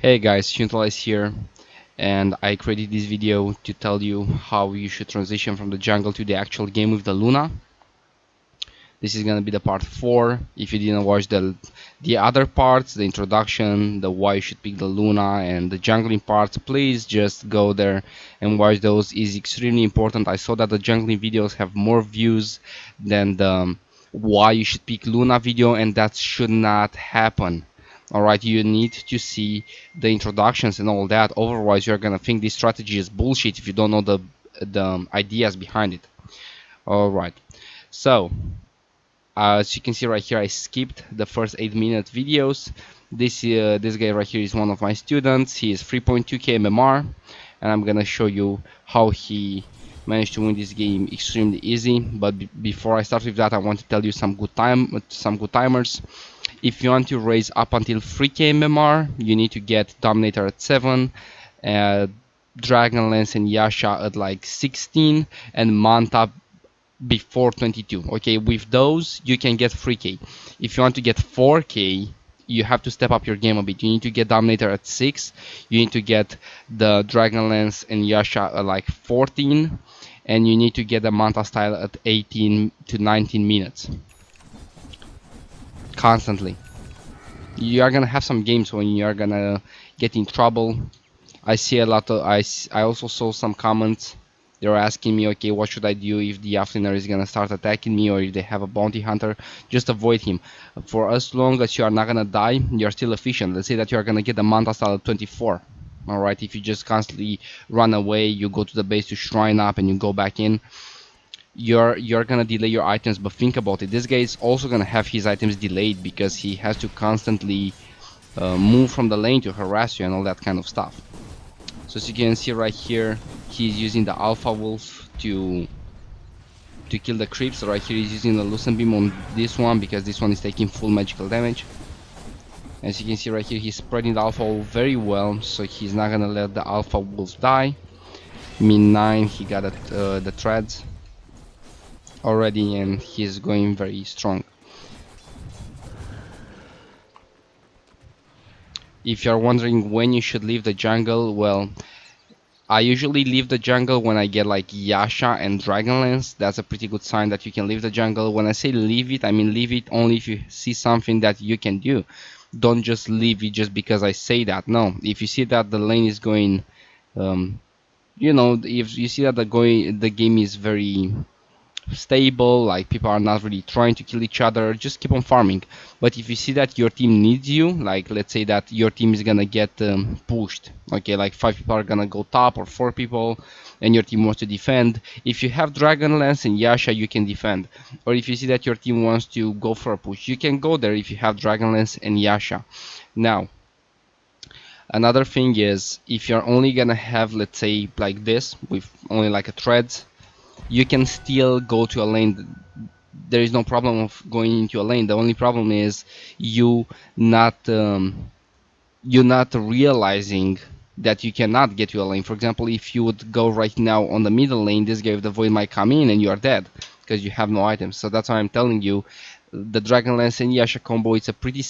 Hey guys, HuntaeLa is here, and I created this video to tell you how you should transition from the jungle to the actual game with the Luna. This is gonna be the part 4. If you didn't watch the other parts, the introduction, the why you should pick the Luna, and the jungling parts, please just go there and watch those. It's extremely important. I saw that the jungling videos have more views than the why you should pick Luna video, and that should not happen. Alright, you need to see the introductions and all that, otherwise you're gonna think this strategy is bullshit if you don't know the ideas behind it. Alright, so as you can see right here, I skipped the first 8-minute videos. This guy right here is one of my students. He is 3.2k MMR, and I'm gonna show you how he managed to win this game extremely easy. But before I start with that, I want to tell you some good timers. If you want to raise up until 3k MMR, you need to get Dominator at 7, Dragonlance and Yasha at like 16, and Manta before 22. Okay, with those you can get 3k. If you want to get 4k, you have to step up your game a bit. You need to get Dominator at 6, you need to get the Dragonlance and Yasha at like 14, and you need to get the Manta style at 18 to 19 minutes constantly. You are gonna have some games when you are gonna get in trouble. I see a lot of I also saw some comments. They were asking me, okay, what should I do if the offlaner is gonna start attacking me, or if they have a bounty hunter? Just avoid him. For as long as you are not gonna die, you're still efficient. Let's say that you are gonna get the Manta style at 24. Alright, if you just constantly run away, you go to the base to shrine up and you go back in, you're gonna delay your items. But think about it, this guy is also gonna have his items delayed because he has to constantly move from the lane to harass you and all that kind of stuff. So as you can see right here, he's using the Alpha Wolf to kill the creeps. Right here he's using the Lucent Beam on this one because this one is taking full magical damage. As you can see right here, he's spreading the Alpha Wolf very well, so he's not gonna let the Alpha Wolf die. Min 9, he got the treads already, and he's going very strong. If you're wondering when you should leave the jungle, well, I usually leave the jungle when I get like Yasha and Dragonlance. That's a pretty good sign that you can leave the jungle. When I say leave it, I mean leave it only if you see something that you can do. Don't just leave it just because I say that. No, if you see that the lane is going, you know, if you see that the game is very stable, like people are not really trying to kill each other, just keep on farming. But if you see that your team needs you, like let's say that your team is gonna get pushed, okay, like 5 people are gonna go top or 4 people, and your team wants to defend, if you have Dragonlance and Yasha, you can defend. Or if you see that your team wants to go for a push, you can go there if you have Dragonlance and Yasha. Now another thing is, if you're only gonna have, let's say like this, with only like a threads, you can still go to a lane. There is no problem of going into a lane. The only problem is you not realizing that you cannot get to a lane. For example, if you would go right now on the middle lane, this guy with the void might come in and you are dead because you have no items. So that's why I'm telling you, the Dragonlance and Yasha combo, it's a pretty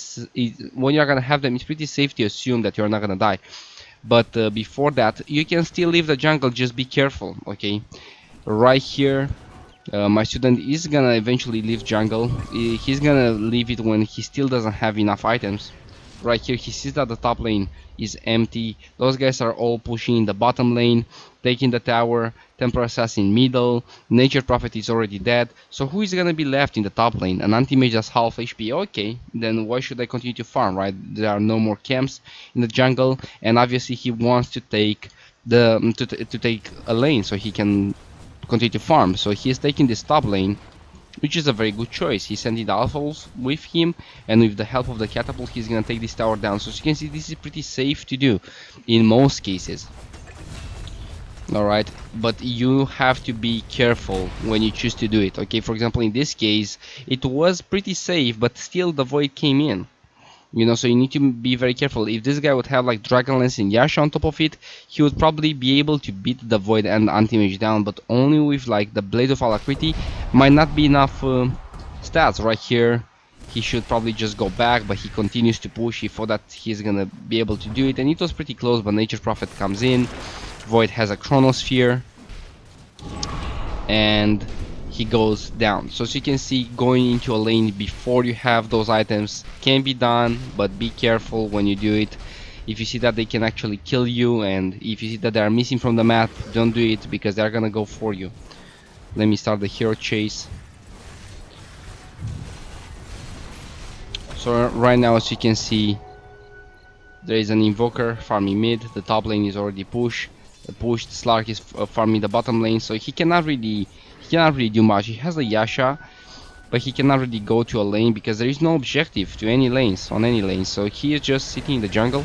when you're gonna have them, it's pretty safe to assume that you're not gonna die. But before that, you can still leave the jungle. Just be careful, okay? Right here, my student is gonna eventually leave jungle. He's gonna leave it when he still doesn't have enough items. Right here he sees that the top lane is empty. Those guys are all pushing in the bottom lane, taking the tower. Temper Assassin middle, Nature Prophet is already dead. So who is gonna be left in the top lane? An anti-mage that's half HP. Okay, then why should I continue to farm, right? There are no more camps in the jungle, and obviously he wants to take to take a lane so he can continue to farm. So he's taking this top lane, which is a very good choice. He's sending the Alpha Wolves with him, and with the help of the catapult he's gonna take this tower down. So as you can see, this is pretty safe to do in most cases. Alright, but you have to be careful when you choose to do it. Okay, for example, in this case it was pretty safe, but still the void came in. You know, so you need to be very careful. If this guy would have like Dragonlance and Yasha on top of it, he would probably be able to beat the Void and Anti-Mage down, but only with like the Blade of Alacrity. Might not be enough stats. Right here he should probably just go back, but he continues to push. He thought that he's gonna be able to do it, and it was pretty close, but Nature's Prophet comes in. Void has a Chronosphere, and he goes down. So as you can see, going into a lane before you have those items can be done, but be careful when you do it. If you see that they can actually kill you, and if you see that they are missing from the map, don't do it, because they're gonna go for you. Let me start the hero chase. So right now, as you can see, there is an invoker farming mid. The top lane is already pushed. Slark is farming the bottom lane, so he cannot really do much. He has the Yasha, but he cannot really go to a lane because there is no objective to any lanes on any lane. So he is just sitting in the jungle.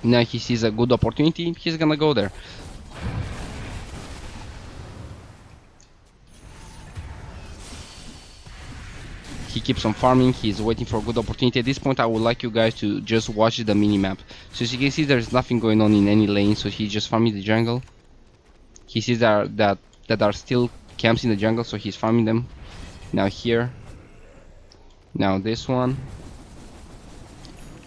Now he sees a good opportunity, he's gonna go there. He keeps on farming, he's waiting for a good opportunity. At this point, I would like you guys to just watch the minimap. So as you can see, there's nothing going on in any lane, so he's just farming the jungle. He sees that are still camps in the jungle, so he's farming them. Now here. Now this one.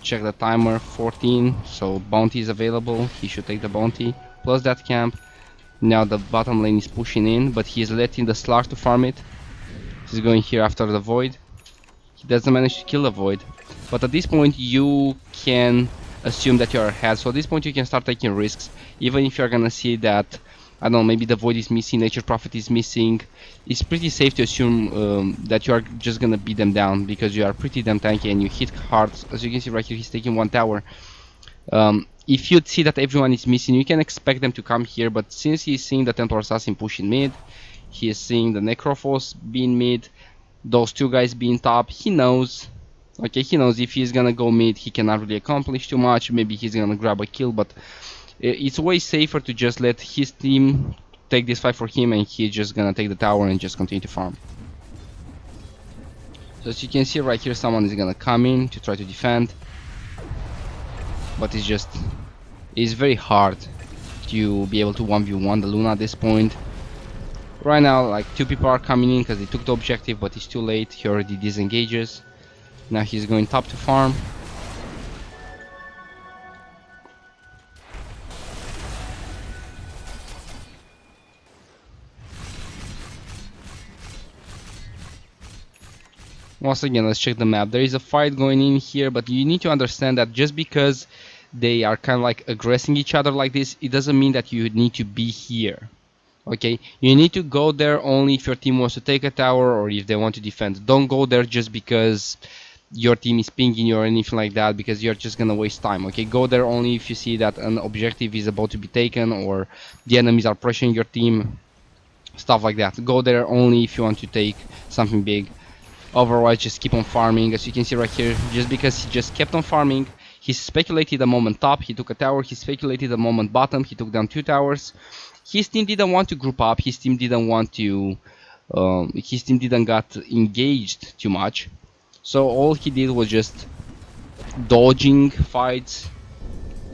Check the timer, 14, so bounty is available. He should take the bounty, plus that camp. Now the bottom lane is pushing in, but he is letting the Slark to farm it. He's going here after the Void. He doesn't manage to kill the Void, but at this point you can assume that you're ahead. So at this point you can start taking risks, even if you're gonna see that, I don't know, maybe the Void is missing, Nature Prophet is missing. It's pretty safe to assume that you are just gonna beat them down, because you are pretty damn tanky and you hit hard. As you can see right here, he's taking one tower. If you see that everyone is missing, you can expect them to come here, but since he's seeing the Templar Assassin pushing mid, he is seeing the Necrophos being mid, those two guys being top, he knows. Okay, he knows if he's gonna go mid, he cannot really accomplish too much. Maybe he's gonna grab a kill, but it's way safer to just let his team take this fight for him, and he's just gonna take the tower and just continue to farm. So as you can see right here, someone is gonna come in to try to defend, but it's very hard to be able to 1v1 the Luna at this point. Right now, like, two people are coming in because they took the objective, but it's too late. He already disengages. Now he's going top to farm. Once again, let's check the map. There is a fight going in here, but you need to understand that just because they are kind of like aggressing each other like this, it doesn't mean that you need to be here. Okay, you need to go there only if your team wants to take a tower or if they want to defend. Don't go there just because your team is pinging you or anything like that, because you're just gonna waste time. Okay, go there only if you see that an objective is about to be taken or the enemies are pressuring your team, stuff like that. Go there only if you want to take something big. Otherwise, just keep on farming. As you can see right here, just because he just kept on farming, he speculated the moment top, he took a tower. He speculated the moment bottom, he took down 2 towers. His team didn't want to group up, his team didn't want to his team didn't got engaged too much, so all he did was just dodging fights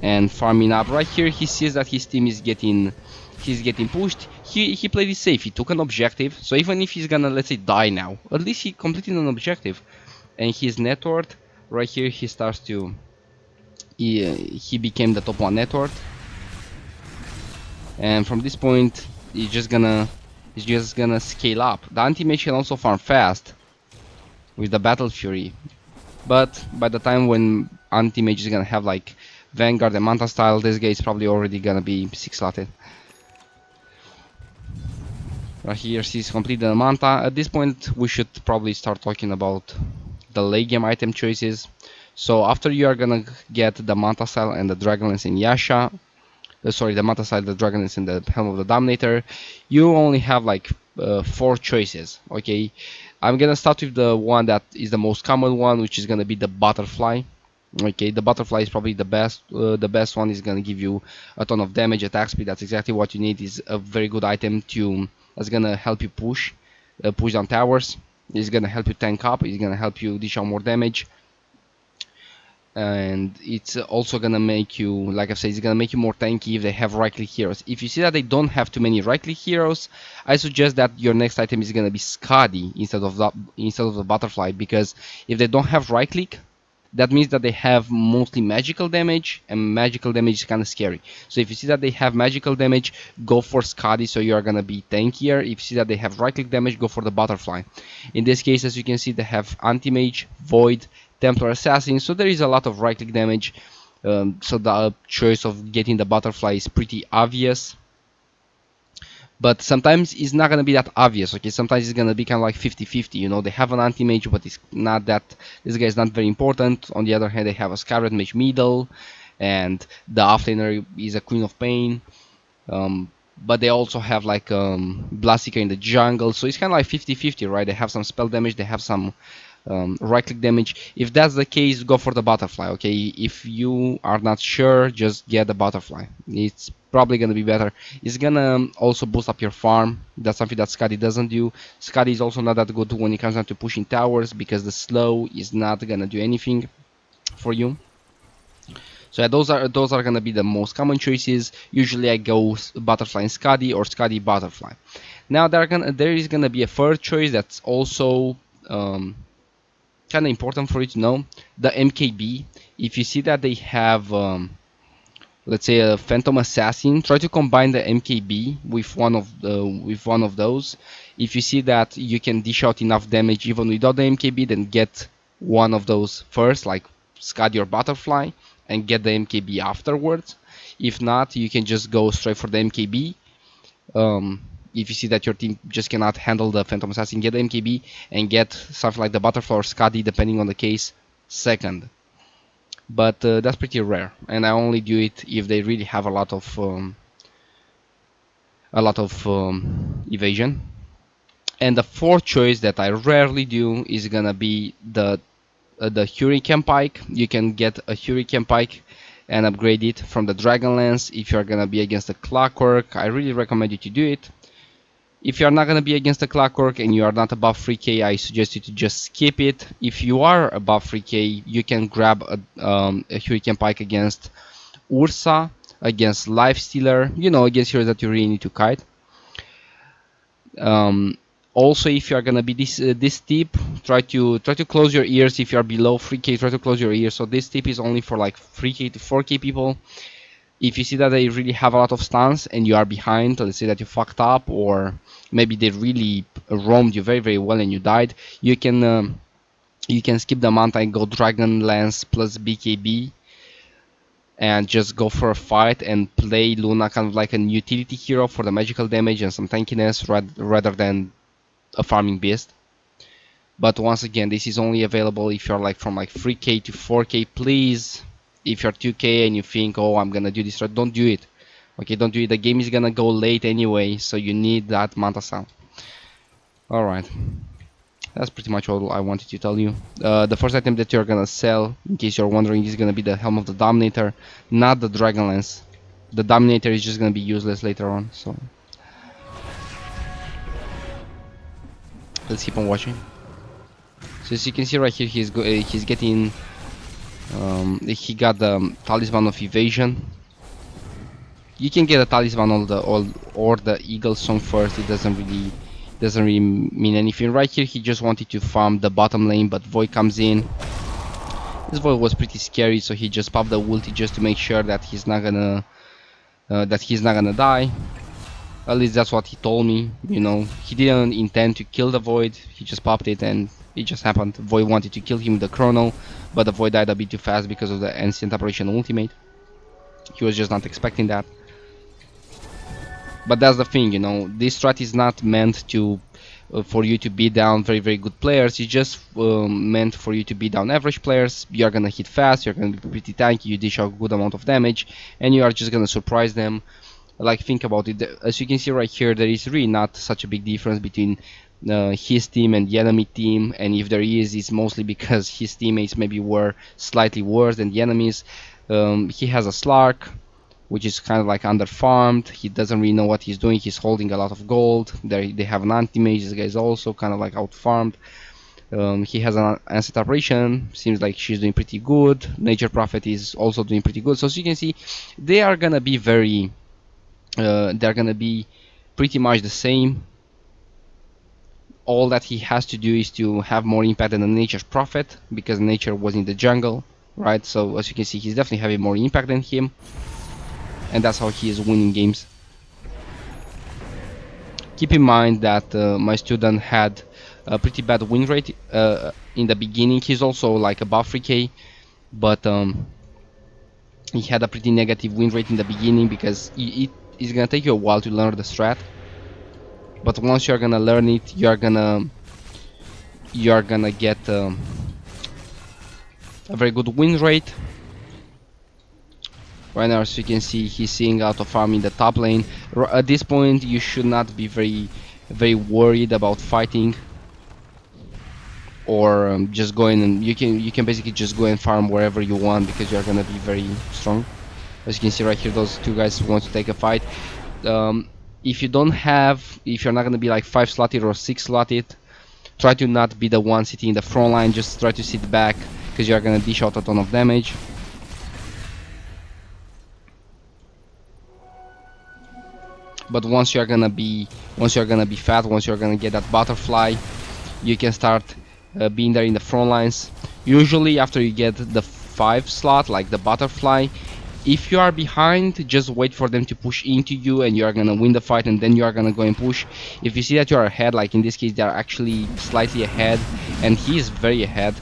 and farming up. Right here he sees that his team is getting pushed. He played it safe, he took an objective, so even if he's gonna, let's say, die now, at least he completed an objective. And his net worth right here, he starts to he became the top 1 net worth. And from this point, he's just gonna scale up. The anti-mage can also farm fast with the Battle Fury, but by the time when anti-mage is gonna have like Vanguard and Manta style, this guy is probably already gonna be 6 slotted. Right here, he's completed the Manta. At this point, we should probably start talking about the late game item choices. So after you are gonna get the Manta style and the Dragonlance in Yasha, sorry, the Manta side, the Dragonlance and the Helm of the Dominator, you only have like 4 choices. Okay, I'm gonna start with the one that is the most common one, which is gonna be the Butterfly. Okay, the Butterfly is probably the best. The best one is gonna give you a ton of damage, attack speed. That's exactly what you need. Is a very good item that's gonna help you push down towers. It's gonna help you tank up. It's gonna help you dish out more damage. and it's also gonna make you, like I said, it's gonna make you more tanky if they have right click heroes. If you see that they don't have too many right click heroes, I suggest that your next item is gonna be Scotty instead of the butterfly, because if they don't have right click, that means that they have mostly magical damage, and magical damage is kind of scary. So if you see that they have magical damage, go for Scotty, so you are gonna be tankier. If you see that they have right click damage, go for the butterfly. In this case, as you can see, they have anti-mage, void, Templar assassin, so there is a lot of right click damage. So the choice of getting the butterfly is pretty obvious, but sometimes it's not gonna be that obvious. Okay, sometimes it's gonna be kind of like 50-50. You know, they have an anti-mage, but it's not that, this guy is not very important. On the other hand, they have a Scarlet Mage middle, and the offlaner is a Queen of Pain. But they also have like Blastseeker in the jungle, so it's kind of like 50-50, right? They have some spell damage, they have some right click damage. If that's the case, go for the butterfly. Okay, if you are not sure, just get the butterfly. It's probably gonna be better. It's gonna also boost up your farm. That's something that Scotty doesn't do. Scotty is also not that good when it comes down to pushing towers, because the slow is not gonna do anything for you. So yeah, those are gonna be the most common choices. Usually I go butterfly and Scotty, or Scotty butterfly. Now there is gonna be a third choice that's also kind of important for you to know, the MKB. If you see that they have let's say a Phantom Assassin, try to combine the MKB with one of those. If you see that you can dish out enough damage even without the MKB, then get one of those first, like Scud or Butterfly, and get the MKB afterwards. If not, you can just go straight for the MKB. If you see that your team just cannot handle the Phantom Assassin, get the MKB and get something like the Butterfly or Scuddy, depending on the case, second. But that's pretty rare, and I only do it if they really have a lot of evasion. And the fourth choice that I rarely do is gonna be the Hurricane Pike. You can get a Hurricane Pike and upgrade it from the Dragon Lance if you're gonna be against the Clockwork. I really recommend you to do it. If you are not going to be against the Clockwork and you are not above 3k, I suggest you to just skip it. If you are above 3k, you can grab a Hurricane Pike against Ursa, against Lifestealer, you know, against heroes that you really need to kite. Also, if you are gonna be this tip, try to close your ears. If you are below 3k, try to close your ears. So this tip is only for like 3k to 4k people. If you see that they really have a lot of stuns and you are behind, let's say that you fucked up, or maybe they really roamed you very, very well and you died, you can skip the mount and go Dragon Lance plus BKB and just go for a fight and play Luna kind of like an utility hero for the magical damage and some tankiness rather than a farming beast. But once again, this is only available if you're like from like 3k to 4k. Please, if you're 2k and you think, oh, I'm gonna do this, don't do it. Okay, don't do it. The game is gonna go late anyway, so you need that Manta sound. Alright, that's pretty much all I wanted to tell you. The first item that you're gonna sell, in case you're wondering, is gonna be the Helm of the Dominator, not the Dragon Lance. The Dominator is just gonna be useless later on, so let's keep on watching. So as you can see right here, he's getting he got the Talisman of Evasion. You can get a Talisman or the Eagle Song first. It doesn't really mean anything. Right here, he just wanted to farm the bottom lane, but Void comes in. This Void was pretty scary, so he just popped the ulti just to make sure that he's not gonna die. At least that's what he told me. You know, he didn't intend to kill the Void. He just popped it, and it just happened. Void wanted to kill him with the Chrono, but the Void died a bit too fast because of the Ancient Apparition ultimate. He was just not expecting that. But that's the thing, you know, this strat is not meant to for you to beat down very, very good players. It's just meant for you to beat down average players. You're gonna hit fast, you're gonna be pretty tanky, you dish out a good amount of damage, and you are just gonna surprise them. Like, think about it. As you can see right here, there is really not such a big difference between his team and the enemy team, and if there is, it's mostly because his teammates maybe were slightly worse than the enemies. He has a Slark, which is kind of like underfarmed. He doesn't really know what he's doing. He's holding a lot of gold. They have an anti-mage. This guy is also kind of like outfarmed. He has an asset operation. Seems like she's doing pretty good. Nature Prophet is also doing pretty good. So as you can see, they are gonna be very. They're gonna be pretty much the same. All that he has to do is to have more impact than the Nature's Prophet, because Nature was in the jungle, right? So as you can see, he's definitely having more impact than him, and that's how he is winning games. Keep in mind that my student had a pretty bad win rate in the beginning. He's also like above 3k, but he had a pretty negative win rate in the beginning because it is gonna take you a while to learn the strat. But once you're gonna learn it, you're gonna get a very good win rate. Right now, as you can see, he's seeing out of farm in the top lane. At this point, you should not be very worried about fighting, or just going, and you can basically just go and farm wherever you want because you're gonna be very strong. As you can see right here, those two guys want to take a fight. If you're not gonna be like 5 slotted or 6 slotted, try to not be the one sitting in the front line. Just try to sit back because you're gonna dish out a ton of damage. But once you're gonna be fat, once you're gonna get that butterfly, you can start being there in the front lines. Usually after you get the 5 slot, like the butterfly, if you are behind, just wait for them to push into you and you are gonna win the fight, and then you are gonna go and push. If you see that you are ahead, like in this case they are actually slightly ahead and he is very ahead,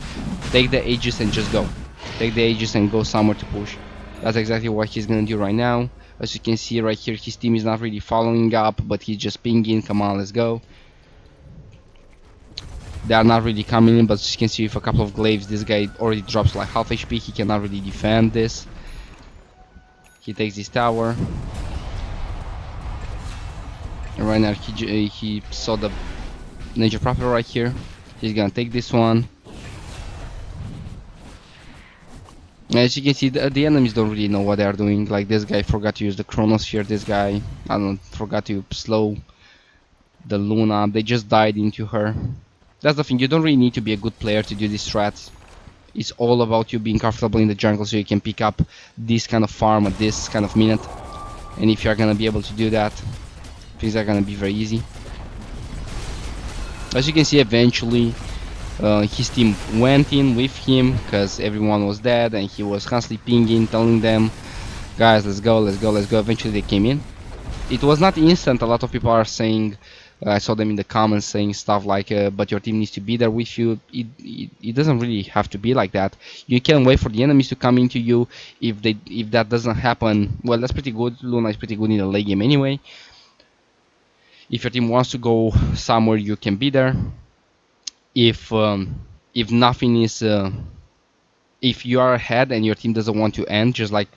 take the Aegis and just go. Take the Aegis and go somewhere to push. That's exactly what he's gonna do right now. As you can see right here, his team is not really following up, but he's just pinging. Come on, let's go. They are not really coming in, but as you can see with a couple of glaives, this guy already drops like half HP. He cannot really defend this. He takes this tower. And right now he saw the Nature Prophet right here. He's gonna take this one. As you can see, the enemies don't really know what they are doing. Like this guy forgot to use the Chronosphere. This guy, I don't know, forgot to slow the Luna. They just died into her. That's the thing. You don't really need to be a good player to do these strats. It's all about you being comfortable in the jungle so you can pick up this kind of farm at this kind of minute. And if you're gonna be able to do that, things are gonna be very easy. As you can see, eventually his team went in with him because everyone was dead and he was constantly pinging, telling them, guys, let's go, let's go, let's go. Eventually they came in. It was not instant. A lot of people are saying, I saw them in the comments saying stuff like, but your team needs to be there with you. It doesn't really have to be like that. You can wait for the enemies to come into you. If that doesn't happen, well, that's pretty good. Luna is pretty good in the late game anyway. If your team wants to go somewhere, you can be there. If nothing is, if you are ahead and your team doesn't want to end, just like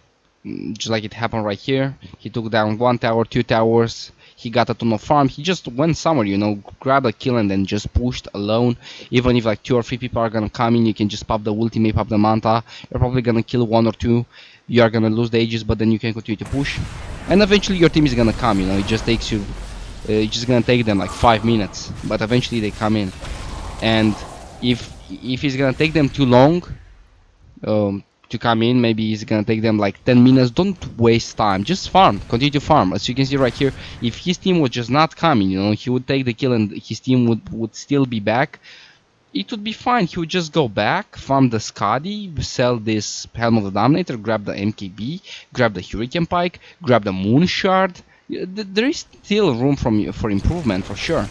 it happened right here, he took down 1 tower, 2 towers. He got a ton of farm. He just went somewhere, you know, grabbed a kill and then just pushed alone. Even if like 2 or 3 people are gonna come in, you can just pop the ultimate, pop the manta. You're probably gonna kill 1 or 2. You are gonna lose the Aegis, but then you can continue to push. And eventually your team is gonna come, you know. It just takes you, it's just gonna take them like 5 minutes, but eventually they come in. And if it's gonna take them too long to come in, maybe it's gonna take them like 10 minutes. Don't waste time, just farm, continue to farm. As you can see right here, if his team was just not coming, you know, he would take the kill and his team would still be back, it would be fine. He would just go back, farm the Skadi, sell this Helm of the Dominator, grab the MKB, grab the Hurricane Pike, grab the Moon Shard. There is still room for improvement for sure.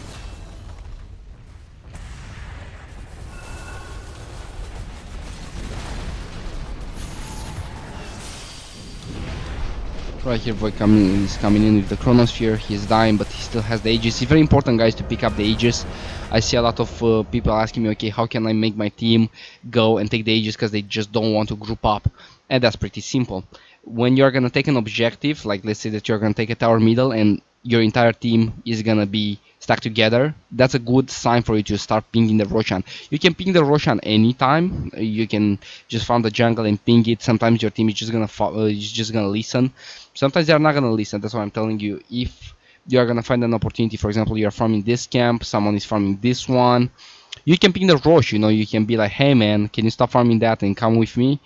Right here, boy is coming in with the Chronosphere. He's dying, but he still has the Aegis. It's very important, guys, to pick up the Aegis. I see a lot of people asking me, okay, how can I make my team go and take the Aegis because they just don't want to group up? And that's pretty simple. When you're gonna take an objective, like let's say that you're gonna take a tower middle and your entire team is gonna be stuck together, that's a good sign for you to start pinging the Roshan. You can ping the Roshan anytime. You can just farm the jungle and ping it. Sometimes your team is just gonna listen. Sometimes they're not gonna listen. That's why I'm telling you. If you are gonna find an opportunity, for example, you are farming this camp, someone is farming this one, You can pick the Roche, you know, you can be like, hey man, can you stop farming that and come with me?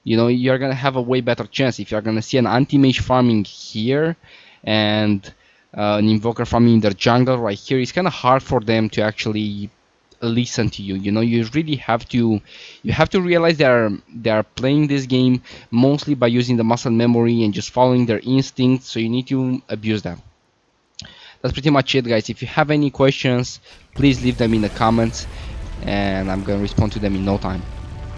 You know, you're gonna have a way better chance if you're gonna see an anti-mage farming here and an invoker farming in their jungle right here. It's kind of hard for them to actually listen to you. You know, you really have to realize they are playing this game mostly by using the muscle memory and just following their instincts, so you need to abuse them. That's pretty much it, guys. If you have any questions, please leave them in the comments and I'm gonna respond to them in no time.